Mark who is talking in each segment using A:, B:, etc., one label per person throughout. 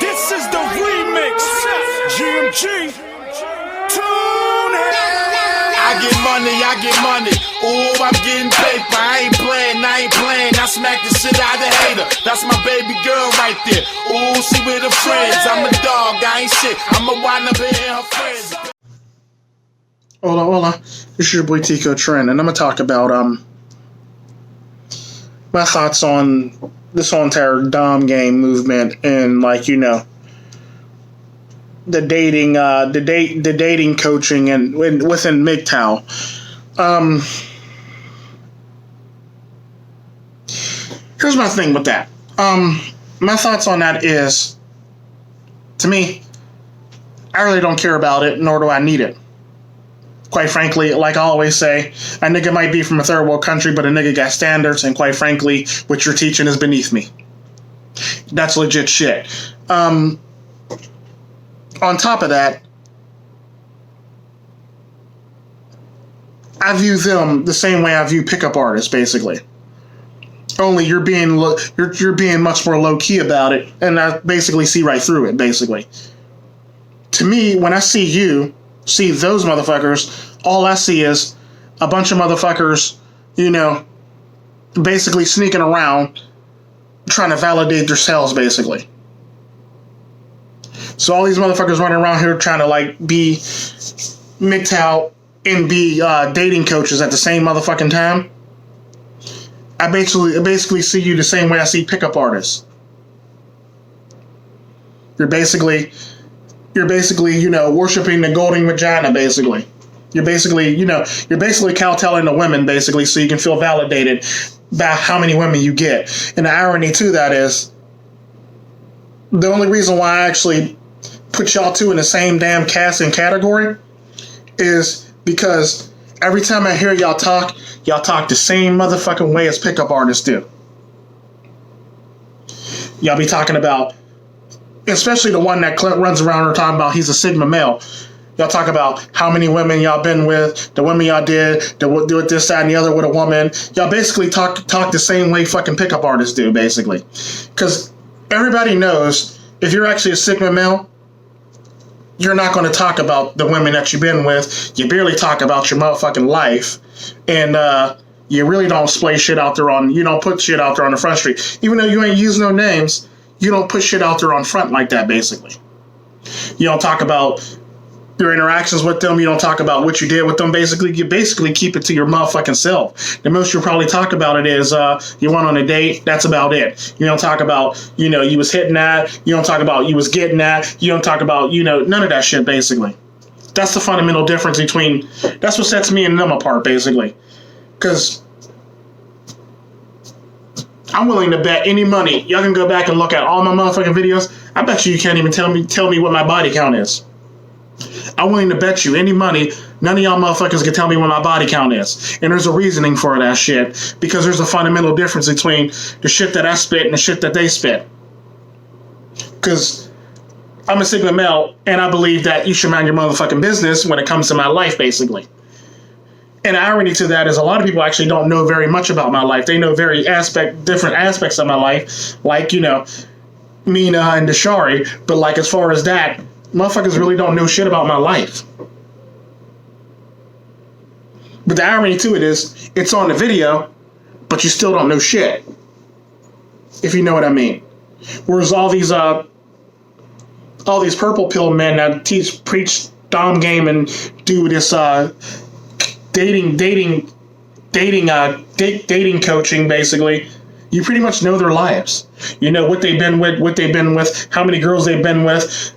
A: This is the remix. GMG. Tune
B: I get money. Ooh, I'm getting paper. I ain't playing. I smack the shit out of the hater. That's my baby girl right there. Ooh, she with her friends. I'm a dog, I ain't shit. I'ma wind up hitting her friends.
C: Hola. This is your boy Tico Trent, and I'm gonna talk about my thoughts on this whole entire Dom game movement and the dating coaching and within MGTOW. Here's my thing with that. My thoughts on that is, to me, I really don't care about it, nor do I need it. Quite frankly, like I always say, a nigga might be from a third world country, but a nigga got standards, and quite frankly, what you're teaching is beneath me. That's legit shit. On top of that, I view them the same way I view pickup artists, basically. Only you're being much more low key about it, and I basically see right through it. Basically, to me, when I see those motherfuckers, all I see is a bunch of motherfuckers, basically sneaking around, trying to validate themselves, basically. So all these motherfuckers running around here trying to be MGTOW and be dating coaches at the same motherfucking time. I basically see you the same way I see pickup artists. You're basically worshiping the golden vagina, basically. You're basically cowtelling the women, basically, so you can feel validated by how many women you get. And the irony to that is, the only reason why I actually put y'all two in the same damn cast and category is because every time I hear y'all talk the same motherfucking way as pickup artists do. Y'all be talking about, especially the one that runs around talking about he's a Sigma male. Y'all talk about how many women y'all been with, the women y'all did this, that, and the other with a woman. Y'all basically talk the same way fucking pickup artists do, basically. Because everybody knows, if you're actually a Sigma male, you're not going to talk about the women that you've been with. You barely talk about your motherfucking life. And you really don't splay shit out there you don't put shit out there on the front street. Even though you ain't using no names, you don't put shit out there on front like that, basically. You don't talk about your interactions with them. You don't talk about what you did with them, basically. You basically keep it to your motherfucking self. The most you'll probably talk about it is you went on a date. That's about it. You don't talk about, you was hitting that. You don't talk about you was getting that. You don't talk about, none of that shit, basically. That's the fundamental difference between, that's what sets me and them apart, basically. Because I'm willing to bet any money. Y'all can go back and look at all my motherfucking videos. I bet you can't even tell me what my body count is. I'm willing to bet you any money, none of y'all motherfuckers can tell me what my body count is. And there's a reasoning for that shit, because there's a fundamental difference between the shit that I spit and the shit that they spit. Because I'm a Sigma male, and I believe that you should mind your motherfucking business when it comes to my life, basically. And the irony to that is a lot of people actually don't know very much about my life. They know different aspects of my life, like, Mina and Deshari, but as far as that, motherfuckers really don't know shit about my life. But the irony to it is, it's on the video, but you still don't know shit. If you know what I mean. Whereas all these purple pill men that preach Dom game and do this dating coaching, basically, you pretty much know their lives. You know what they've been with, how many girls they've been with.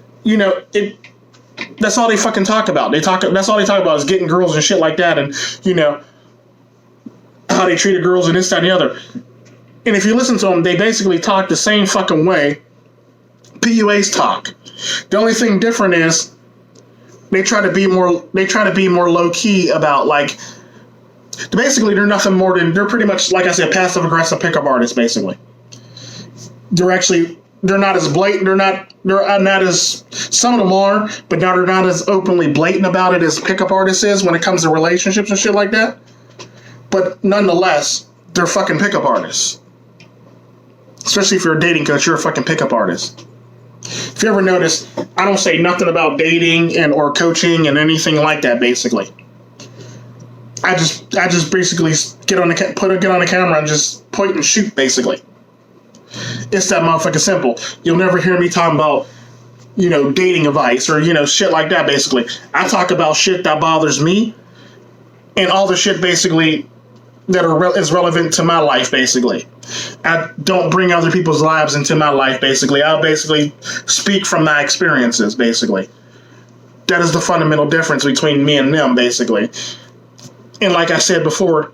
C: That's all they fucking talk about. That's all they talk about is getting girls and shit like that, and how they treated girls and this, that, and the other. And if you listen to them, they basically talk the same fucking way PUAs talk. The only thing different is they try to be more low key about basically they're nothing more than, they're pretty much, like I said, passive aggressive pickup artists, basically. They're not as blatant. They're not as, some of them are, but they're not as openly blatant about it as pickup artists is when it comes to relationships and shit like that. But nonetheless, they're fucking pickup artists. Especially if you're a dating coach, you're a fucking pickup artist. If you ever notice, I don't say nothing about dating and or coaching and anything like that. Basically, I just basically get on the camera and just point and shoot. Basically, it's that motherfucking simple. You'll never hear me talking about, you know, dating advice or, you know, shit like that. Basically, I talk about shit that bothers me and all the shit basically that is relevant to my life. Basically, I don't bring other people's lives into my life. Basically, I'll basically speak from my experiences. Basically, that is the fundamental difference between me and them. Basically, and like I said before,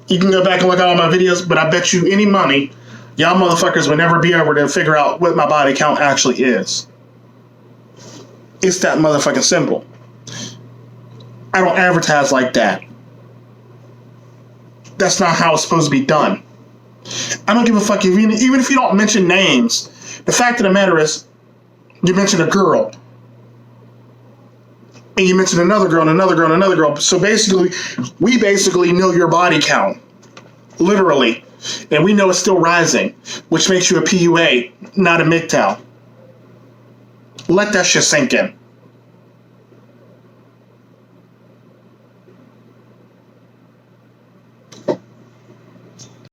C: you can go back and look at all my videos, but I bet you any money, y'all motherfuckers would never be able to figure out what my body count actually is. It's that motherfucking simple. I don't advertise like that. That's not how it's supposed to be done. I don't give a fuck even if you don't mention names. The fact of the matter is, you mention a girl, and you mention another girl, and another girl, and another girl. So basically, we basically know your body count, literally, and we know it's still rising, which makes you a PUA, not a MGTOW. Let that shit sink in.